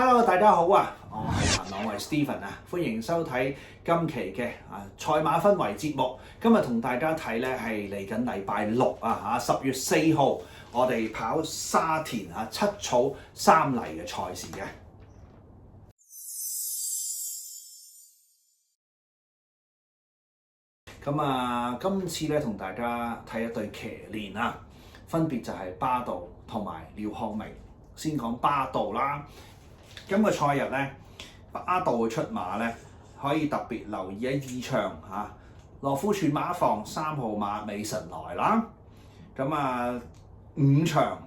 Hello，大家好啊！我係陳朗維 Steven 啊，歡迎收睇今期嘅賽馬氛圍節目。今日同大家睇咧係嚟緊禮拜六10月4號，我哋跑沙田七草三泥嘅賽事嘅。今次咧同大家睇一對騎練啊，分別就係巴道同埋廖康明。先講巴道啦。今個賽日咧，巴道嘅出馬咧，可以特別留意喺2場羅富全馬房3號馬美神來啦。5場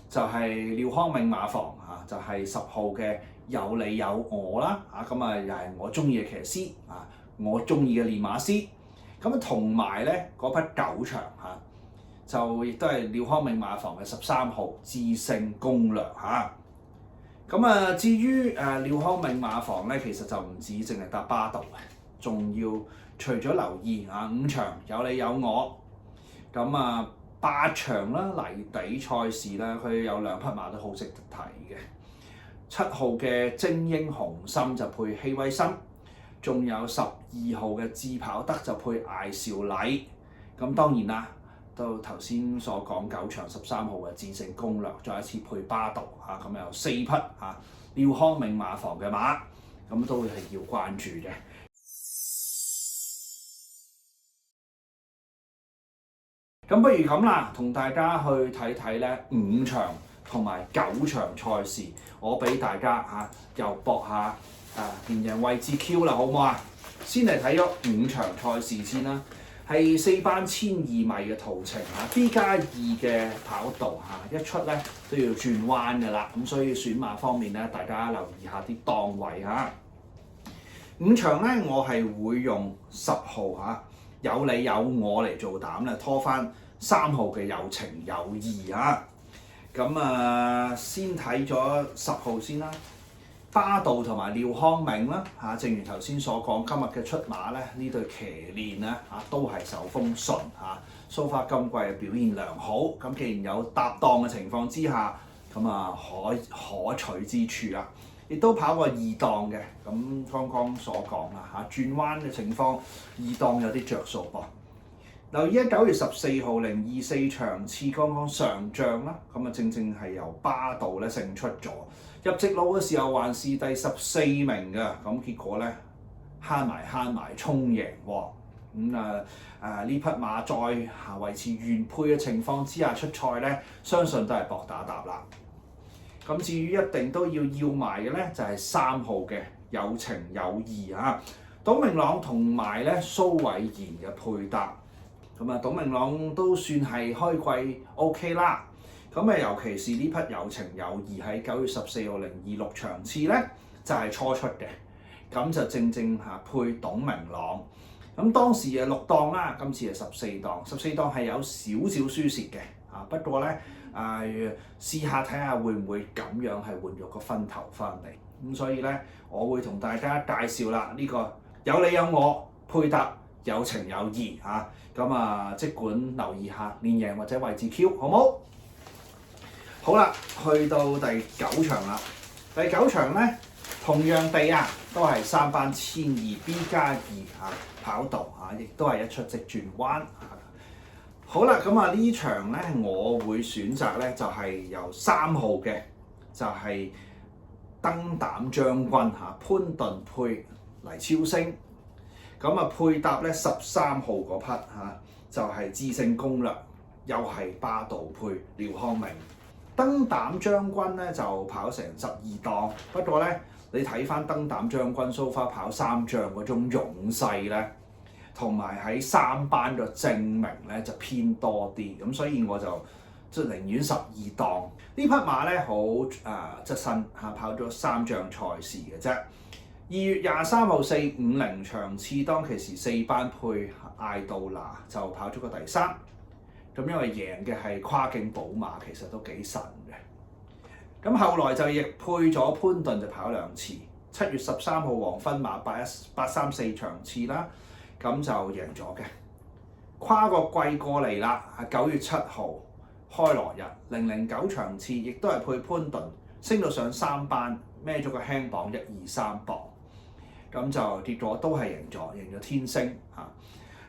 就係廖康明馬房就係10號嘅有你有我啦又係我中意嘅騎師我中意嘅練馬師。同埋咧嗰匹9場就亦都係廖康明馬房嘅13號智勝攻略至於廖康明馬房咧，其實就唔止淨係搭巴道嘅，仲要除咗留意5場有你有我，8場啦泥地賽事啦，佢有2匹馬都好值得睇嘅。7號嘅精英雄心就配希威森，仲有12號嘅智跑得就配艾兆禮。當然啦，到頭先所講9場13號嘅智勝攻略，再一次配巴道有4匹廖康明馬房嘅馬，都係要關注嘅。不如咁啦，同大家去睇睇咧5場同埋9場賽事，我俾大家又搏下連贏位置 Q 啦，好唔好啊？先嚟睇咗5場賽事先啦。係4班1200米嘅途程B+2嘅跑道一出咧都要轉彎㗎啦，所以選馬方面咧，大家留意下啲檔位5場咧，我係會用10號有你有我嚟做膽咧，拖翻3號嘅有情有義先睇咗10號先啦。巴道同埋廖康明啦正如頭先所講，今日嘅出馬咧，呢對騎練咧都係手風順so far 今季嘅表現良好。既然有搭檔嘅情況之下，可取之處啦。亦都跑過2檔嘅，剛剛所講啦轉彎嘅情況2檔有啲着數噃。留意9月14號024場次剛剛上仗啦，正係由巴道咧勝出咗。入直路嘅時候還是第14名嘅，結果咧慳埋衝贏喎。呢匹馬再維持原配嘅情況之下出賽咧，相信都係搏打答啦。至於一定都要埋嘅咧，就係3號嘅有情有義董明朗同埋咧蘇偉賢嘅配搭。董明朗都算係開季 OK 啦。尤其是呢匹有情有義喺9月14號026場次咧，就係初出嘅，就正配董明朗。當時6檔啦，今次係14檔，14檔係有少少輸蝕嘅不過咧試下睇下會唔會咁樣係換咗個分頭翻嚟。所以咧，我會同大家介紹啦，呢個有你有我配搭有情有義即管留意下連贏或者位置 Q 好冇？好啦，去到第9場啦。第9場咧，同樣地都係3班1200 B+2跑道亦都係一出即轉彎好啦，呢場咧，我會選擇咧就係由3號嘅，就係燈膽將軍潘頓配黎超星。配搭咧13號嗰匹就係智勝攻略，又係巴道配廖康明。燈膽將軍咧就跑成12檔，不過咧你睇翻燈膽將軍so far跑3仗嗰種勇勢咧，同埋喺3班嘅證明咧就偏多啲，所以我就寧願12檔。呢匹馬咧好側身跑咗3仗賽事嘅啫。2月23號450場次，當其時4班配艾杜拿就跑咗個第3。因為贏嘅係跨境寶馬，其實都幾神嘅。後來就亦配咗潘頓就跑2次。7月13號黃昏馬834場次啦，就贏咗嘅。跨個季過嚟啦，9月7號開鑼日009場次，亦都係配潘頓，升到上3班孭咗個輕磅123磅，咁就結果都係贏咗天星嚇。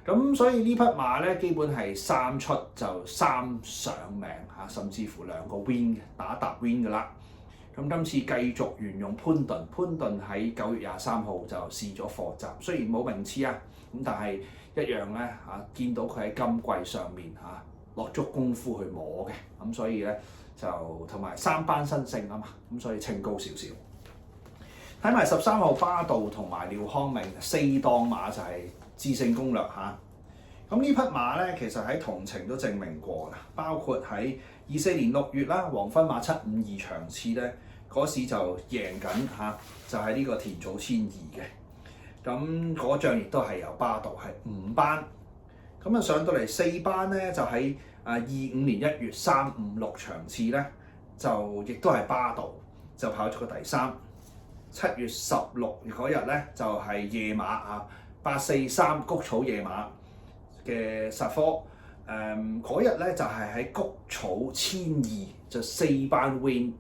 咁所以呢匹馬咧，基本係3出就3上命嚇，甚至乎2個 win 打搭 win 㗎啦。咁今次繼續沿用潘頓喺9月23號就試咗課習，雖然冇名次啊，咁但係一樣咧嚇，見到佢喺今季上面嚇落足功夫去摸嘅，咁所以咧就同埋3班新勝啊嘛，咁所以稱高少少。睇埋13號巴道同埋廖康明4檔馬就係致勝攻略嚇。咁呢匹馬咧，其實喺同程都證明過啦，包括喺24年6月啦，黃昏馬752場次咧，嗰時就贏緊嚇，就係呢個田祖千二嘅。咁嗰仗亦都係由巴道係5班，咁啊上到嚟4班咧，就喺25年1月3、5、6場次咧，就亦都係巴道就跑咗個第3。7月16嗰日咧就係夜馬啊，843谷草夜馬嘅實科，嗰日咧就係喺谷草1200就4班 win。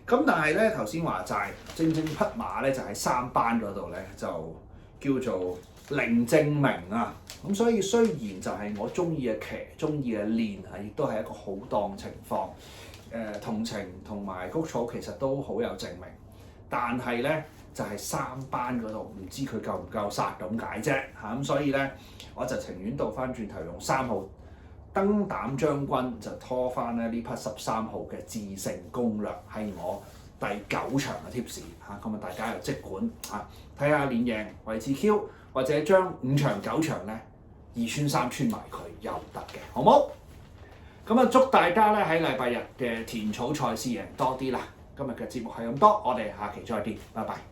咁但係咧頭先話齋，正匹馬咧就喺3班嗰度咧就叫做零證明啊。咁所以雖然就係我中意嘅騎、中意嘅練啊，亦都係一個好檔情況。同程同埋谷草其實都好有證明，但係咧就係3班嗰度唔知佢夠唔夠殺咁解啫嚇。咁所以咧我就情願倒翻轉頭用3號燈膽將軍就拖翻咧呢匹13號嘅致勝攻略，係我第9場嘅 tips 嚇。咁啊大家又即管嚇睇下連贏維持 Q， 或者將5場9場咧2穿3穿埋佢又得嘅，好冇？咁啊祝大家咧喺禮拜日嘅田草賽事贏多啲啦！今日嘅節目係咁多，我哋下期再見，拜拜。